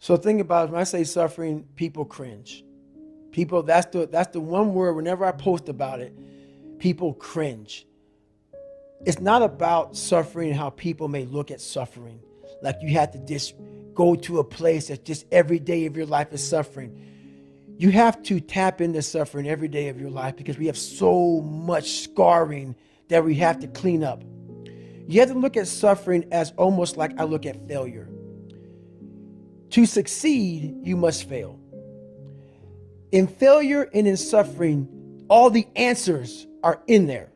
So think about it, when I say suffering, people cringe. People, that's the one word, whenever I post about it, people cringe. It's not about suffering and how people may look at suffering. Like you have to just go to a place that just every day of your life is suffering. You have to tap into suffering every day of your life because we have so much scarring that we have to clean up. You have to look at suffering as almost like I look at failure. To succeed, you must fail. In failure and in suffering, all the answers are in there.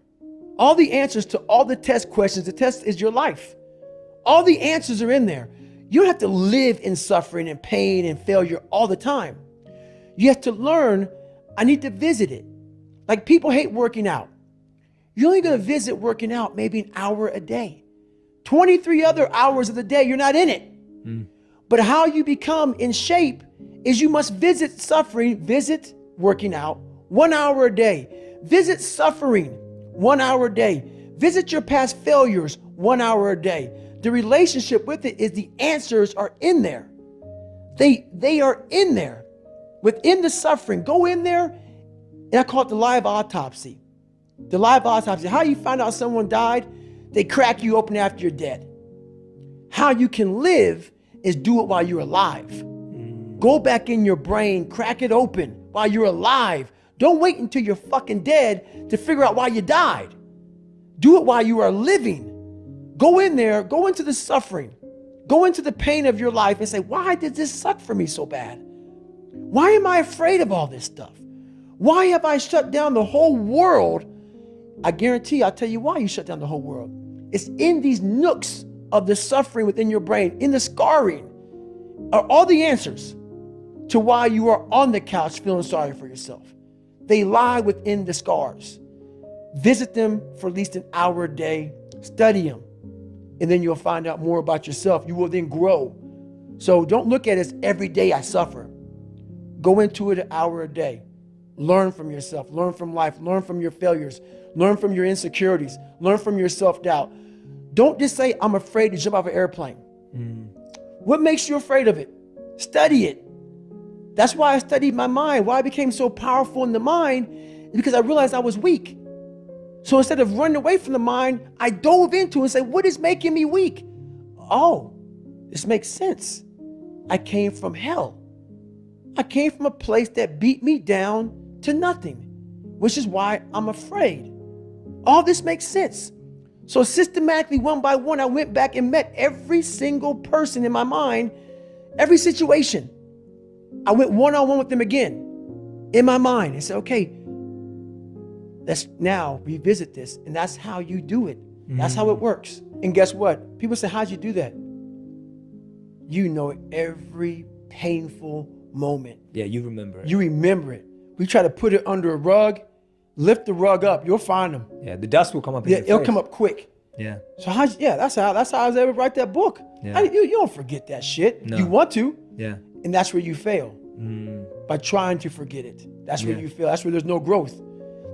All the answers to all the test questions. The test is your life. All the answers are in there. You don't have to live in suffering and pain and failure all the time. You have to learn, I need to visit it. Like people hate working out. You're only going to visit working out maybe an hour a day. 23 other hours of the day, you're not in it. But how you become in shape is you must visit suffering, visit working out 1 hour a day. Visit suffering 1 hour a day. Visit your past failures 1 hour a day. The relationship with it is the answers are in there. They are in there. Within the suffering, go in there, and I call it the live autopsy. The live autopsy. How you find out someone died? They crack you open after you're dead. How you can live is do it while you're alive. Go back in your brain, crack it open while you're alive. Don't wait until you're fucking dead to figure out why you died. Do it while you are living. Go in there, go into the suffering, go into the pain of your life and say, why did this suck for me so bad? Why am I afraid of all this stuff? Why have I shut down the whole world? I guarantee I'll tell you why you shut down the whole world. It's in these nooks of the suffering within your brain, in the scarring, are all the answers to why you are on the couch feeling sorry for yourself. They lie within the scars. Visit them for at least an hour a day. Study them. And then you'll find out more about yourself. You will then grow. So don't look at it as every day I suffer. Go into it an hour a day. Learn from yourself. Learn from life. Learn from your failures. Learn from your insecurities. Learn from your self-doubt. Don't just say, I'm afraid to jump off an airplane. What makes you afraid of it? Study it. That's why I studied my mind. Why I became so powerful in the mind is because I realized I was weak. So instead of running away from the mind, I dove into it and said, what is making me weak? Oh, this makes sense. I came from hell. I came from a place that beat me down to nothing, which is why I'm afraid. All this makes sense. So systematically, one by one, I went back and met every single person in my mind, every situation. I went one-on-one with them again in my mind and said, okay, let's now revisit this. And that's how you do it. That's how it works. And guess what? People say, how'd you do that? You know every painful moment. Yeah, you remember it. You remember it. We try to put it under a rug, lift the rug up, you'll find them. Yeah, the dust will come up in your face. It'll come up quick. Yeah. So that's how I was able to write that book. Yeah. You don't forget that shit. No. You want to. Yeah. And that's where you fail. By trying to forget it. That's where you fail. That's where there's no growth.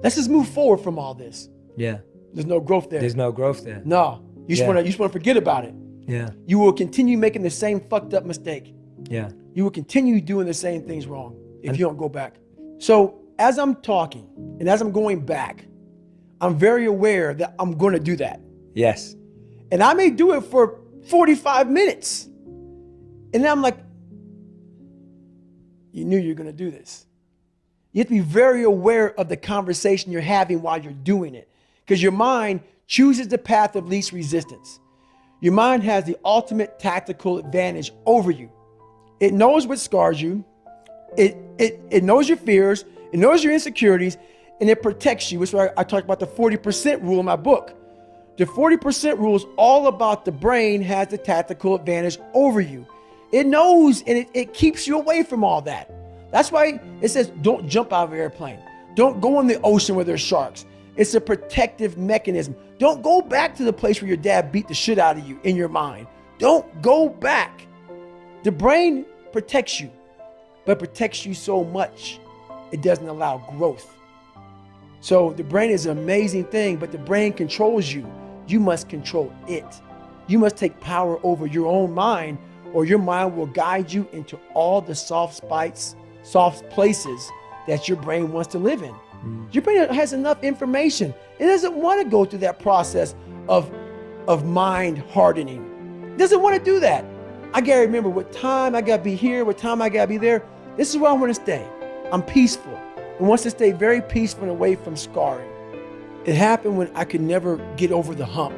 Let's just move forward from all this. Yeah. There's no growth there. There's no growth there. No. You just want to forget about it. Yeah. You will continue making the same fucked up mistake. Yeah. You will continue doing the same things wrong if you don't go back. So as I'm talking and as I'm going back, I'm very aware that I'm going to do that. Yes. And I may do it for 45 minutes. And then I'm like, you knew you were going to do this. You have to be very aware of the conversation you're having while you're doing it, because your mind chooses the path of least resistance. Your mind has the ultimate tactical advantage over you. It knows what scars you. It knows your fears. It knows your insecurities, and it protects you. Which is why I talked about the 40% rule in my book. The 40% rule is all about the brain has the tactical advantage over you. It knows, and it keeps you away from all that. That's why it says, don't jump out of an airplane. Don't go in the ocean where there's sharks. It's a protective mechanism. Don't go back to the place where your dad beat the shit out of you in your mind. Don't go back. The brain protects you, but protects you so much, it doesn't allow growth. So the brain is an amazing thing, but the brain controls you. You must control it. You must take power over your own mind, or your mind will guide you into all the soft places that your brain wants to live in. Your brain has enough information. It doesn't want to go through that process of mind hardening. It doesn't want to do that. I gotta remember what time I gotta be here, what time I gotta be there. This is where I want to stay. I'm peaceful and wants to stay very peaceful and away from scarring. It happened when I could never get over the hump.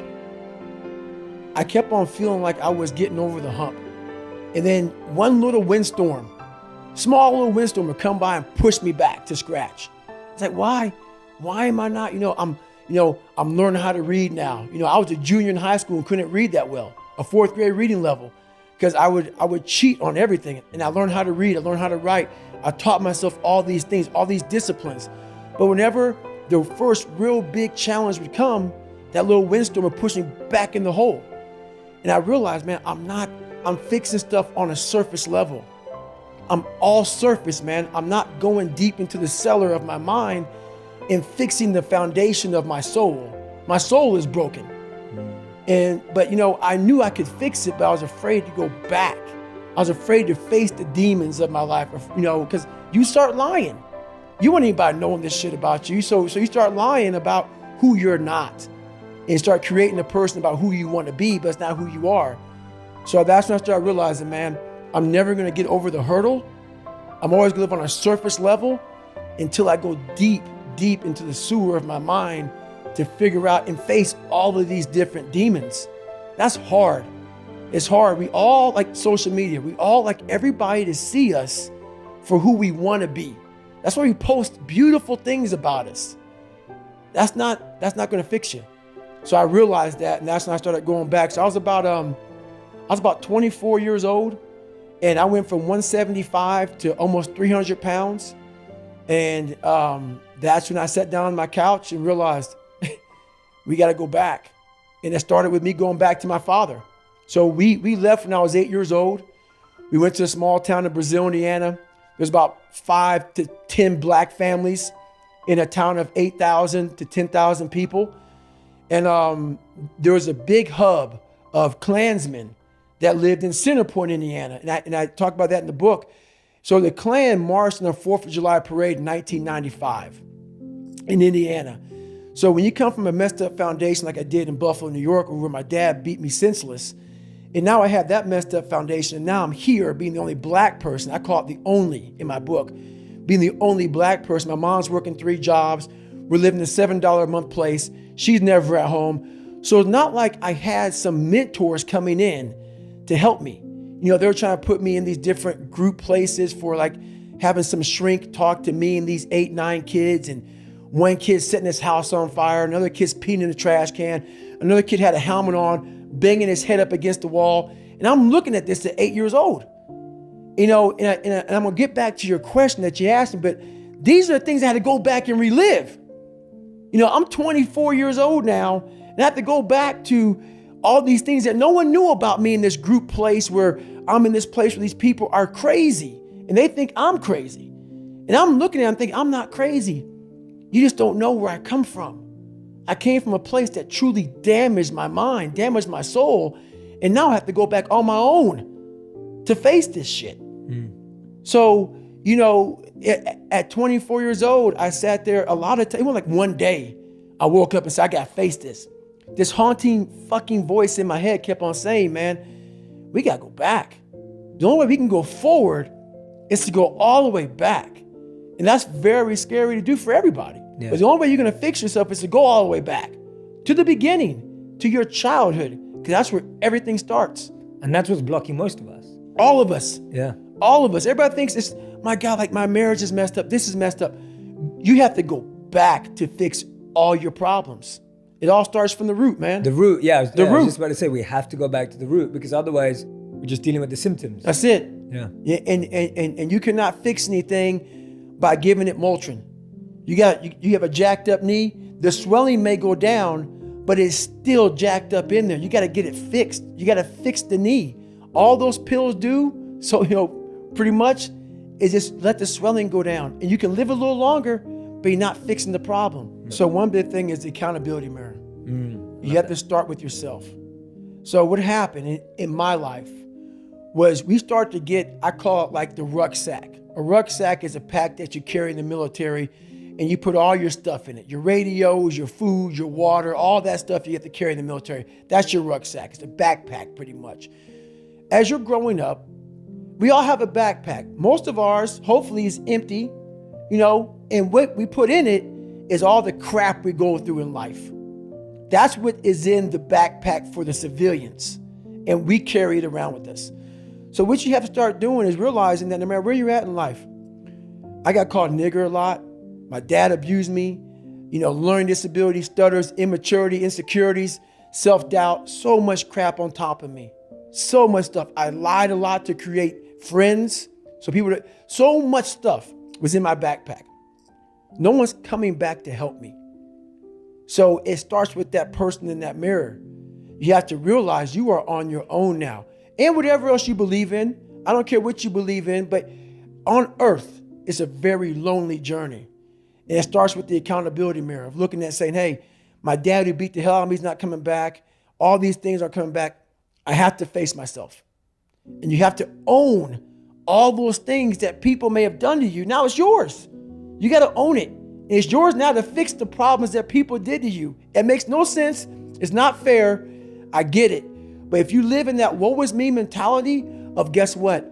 I kept on feeling like I was getting over the hump. And then one little windstorm, small little windstorm would come by and push me back to scratch. It's like, why? Why am I not, I'm learning how to read now. I was a junior in high school and couldn't read that well, a 4th grade reading level, because I would cheat on everything. And I learned how to read, I learned how to write. I taught myself all these things, all these disciplines. But whenever the first real big challenge would come, that little windstorm would push me back in the hole. And I realized, man, I'm fixing stuff on a surface level. I'm all surface, man. I'm not going deep into the cellar of my mind and fixing the foundation of my soul. My soul is broken. But I knew I could fix it, but I was afraid to go back. I was afraid to face the demons of my life, because you start lying. You want anybody knowing this shit about you. So you start lying about who you're not and start creating a person about who you want to be, but it's not who you are. So that's when I started realizing, man, I'm never going to get over the hurdle. I'm always going to live on a surface level until I go deep, deep into the sewer of my mind to figure out and face all of these different demons. That's hard. It's hard. We all like social media. We all like everybody to see us for who we want to be. That's why we post beautiful things about us. That's not going to fix you. So I realized that, and that's when I started going back. So I was about 24 years old, and I went from 175 to almost 300 pounds. And that's when I sat down on my couch and realized we got to go back. And it started with me going back to my father. So we left when I was 8 years old. We went to a small town in Brazil, Indiana. There's about 5 to 10 black families in a town of 8,000 to 10,000 people. And there was a big hub of Klansmen that lived in Center Point, Indiana. And I talk about that in the book. So the Klan marched in the 4th of July parade in 1995 in Indiana. So when you come from a messed up foundation like I did in Buffalo, New York, where my dad beat me senseless, and now I have that messed up foundation, and now I'm here being the only black person. I call it the only in my book, being the only black person. My mom's working 3 jobs. We're living in a $7 a month place. She's never at home. So it's not like I had some mentors coming in to help me. They were trying to put me in these different group places for like having some shrink talk to me and these 8, 9 kids, and one kid setting his house on fire, another kid's peeing in the trash can, another kid had a helmet on, banging his head up against the wall. And I'm looking at this at 8 years old. And I'm gonna get back to your question that you asked me, but these are the things I had to go back and relive. I'm 24 years old now, and I have to go back to all these things that no one knew about me in this group place where I'm in this place where these people are crazy and they think I'm crazy. And I'm looking at them thinking, I'm not crazy. You just don't know where I come from. I came from a place that truly damaged my mind, damaged my soul. And now I have to go back on my own to face this shit. So, at 24 years old, I sat there a lot of times. It was like one day I woke up and said, I got to face this. This haunting fucking voice in my head kept on saying, man, we got to go back. The only way we can go forward is to go all the way back. And that's very scary to do for everybody. Yeah. But the only way you're going to fix yourself is to go all the way back to the beginning, to your childhood, because that's where everything starts. And that's what's blocking most of us. All of us. Yeah. All of us. Everybody thinks it's, my God, like my marriage is messed up. This is messed up. You have to go back to fix all your problems. It all starts from the root, man. The root, yeah. The root. I was just about to say, we have to go back to the root, because otherwise we're just dealing with the symptoms. That's it. Yeah. And you cannot fix anything by giving it Motrin. You have a jacked up knee. The swelling may go down, but it's still jacked up in there. You got to get it fixed. You got to fix the knee. All those pills do, so pretty much, is just let the swelling go down, and you can live a little longer, but you're not fixing the problem. So one big thing is the accountability mirror. You have to start with yourself. So what happened in my life was we start to get, I call it like the rucksack. A rucksack is a pack that you carry in the military, and you put all your stuff in it. Your radios, your food, your water, all that stuff you have to carry in the military. That's your rucksack. It's a backpack pretty much. As you're growing up, we all have a backpack. Most of ours, hopefully, is empty, and what we put in it is all the crap we go through in life. That's what is in the backpack for the civilians, and we carry it around with us. So what you have to start doing is realizing that no matter where you're at in life, I got called nigger a lot. My dad abused me, learning disability, stutters, immaturity, insecurities, self-doubt, so much crap on top of me. So much stuff. I lied a lot to create friends. So much stuff was in my backpack. No one's coming back to help me. So it starts with that person in that mirror. You have to realize you are on your own now. And whatever else you believe in, I don't care what you believe in, but on earth, it's a very lonely journey. And it starts with the accountability mirror of looking at saying, hey, my dad who beat the hell out of me is not coming back. All these things are coming back. I have to face myself. And you have to own all those things that people may have done to you. Now it's yours. You got to own it. And it's yours now to fix the problems that people did to you. It makes no sense. It's not fair. I get it. But if you live in that woe is me mentality of guess what?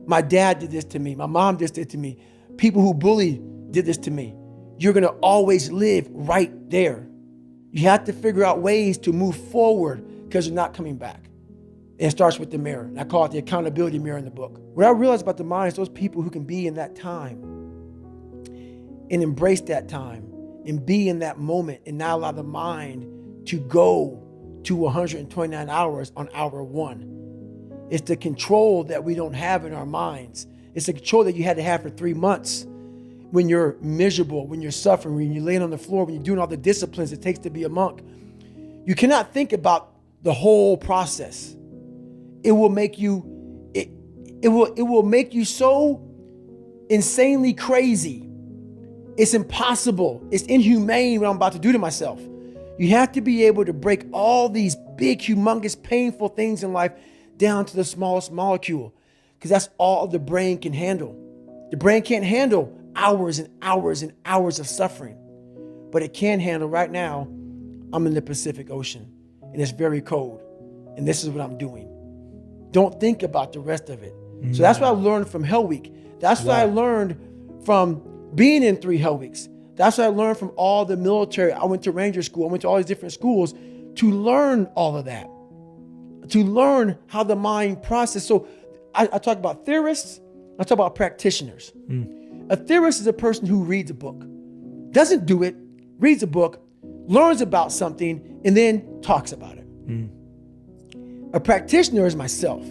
My dad did this to me. My mom did this to me. People who bullied did this to me. You're going to always live right there. You have to figure out ways to move forward because you're not coming back. And it starts with the mirror. And I call it the accountability mirror in the book. What I realized about the mind is those people who can be in that time and embrace that time and be in that moment and not allow the mind to go to 129 hours on hour one. It's the control that we don't have in our minds. It's the control that you had to have for 3 months when you're miserable, when you're suffering, when you're laying on the floor, when you're doing all the disciplines it takes to be a monk. You cannot think about the whole process. It will make you, it will make you so insanely crazy. It's impossible. It's inhumane what I'm about to do to myself. You have to be able to break all these big, humongous, painful things in life down to the smallest molecule, because that's all the brain can handle. The brain can't handle hours and hours and hours of suffering, but it can handle right now. I'm in the Pacific Ocean and it's very cold and this is what I'm doing. Don't think about the rest of it. So that's what I learned from Hell Week. That's what I learned from being in 3 Hell Weeks. That's what I learned from all the military. I went to Ranger School. I went to all these different schools to learn all of that, to learn how the mind processes. So I talk about theorists. I talk about practitioners. A theorist is a person who reads a book, doesn't do it, reads a book, learns about something, and then talks about it. A practitioner is myself.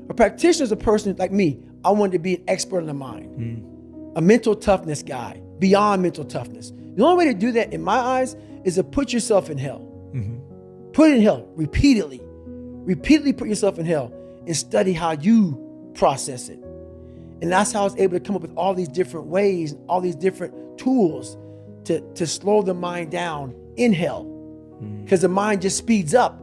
A practitioner is a person like me. I wanted to be an expert in the mind, a mental toughness guy, beyond mental toughness. The only way to do that, in my eyes, is to put yourself in hell. Put it in hell repeatedly. Repeatedly put yourself in hell and study how you process it. And that's how I was able to come up with all these different ways, all these different tools to slow the mind down in hell. Because the mind just speeds up.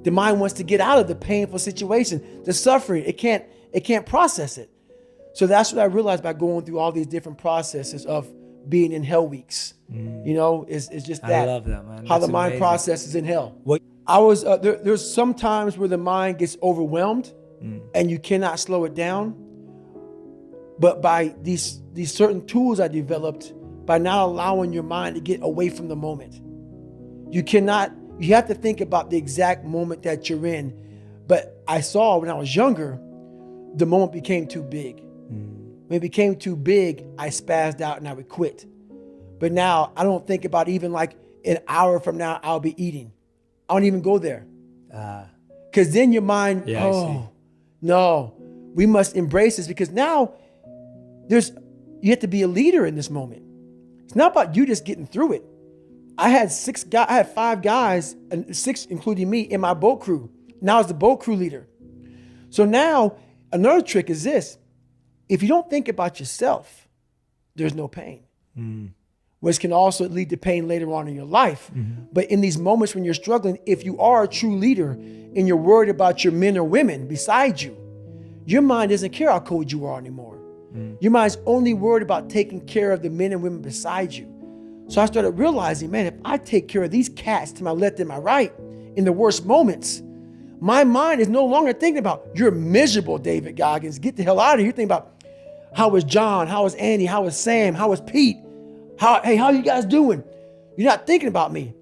The mind wants to get out of the painful situation, the suffering. It can't process it. So that's what I realized by going through all these different processes of being in Hell Weeks. It's just that. I love that, man. How That's the mind amazing. processes in hell. What? I was there's some times where the mind gets overwhelmed and you cannot slow it down. But by these certain tools I developed, by not allowing your mind to get away from the moment, you have to think about the exact moment that you're in. But I saw when I was younger, the moment became too big. When it became too big, I spazzed out and I would quit. But now I don't think about even like an hour from now, I'll be eating. I don't even go there. Because then your mind, no, we must embrace this, because now you have to be a leader in this moment. It's not about you just getting through it. I had 5 guys, and 6 including me, in my boat crew. Now I was the boat crew leader. So now another trick is this. If you don't think about yourself, there's no pain. Which can also lead to pain later on in your life. But in these moments when you're struggling, if you are a true leader and you're worried about your men or women beside you, Your mind doesn't care how cold you are anymore. Your mind's only worried about taking care of the men and women beside you. So I started realizing, man, if I take care of these cats to my left and my right in the worst moments, my mind is no longer thinking about, you're miserable, David Goggins. Get the hell out of here. You're thinking about, how was John? How was Andy? How was Sam? How was Pete? How are you guys doing? You're not thinking about me.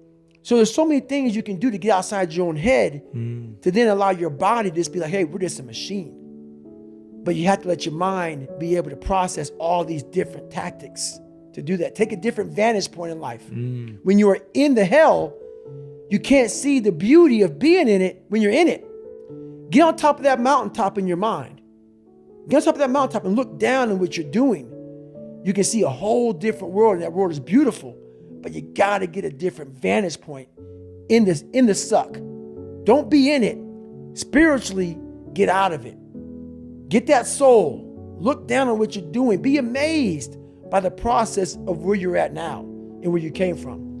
So there's so many things you can do to get outside your own head to then allow your body to just be like, hey, we're just a machine. But you have to let your mind be able to process all these different tactics to do that. Take a different vantage point in life. When you are in the hell, you can't see the beauty of being in it when you're in it. Get on top of that mountaintop in your mind. Get on top of that mountaintop and look down on what you're doing. You can see a whole different world, and that world is beautiful. But you got to get a different vantage point in the suck. Don't be in it. Spiritually, get out of it. Get that soul. Look down on what you're doing. Be amazed by the process of where you're at now and where you came from.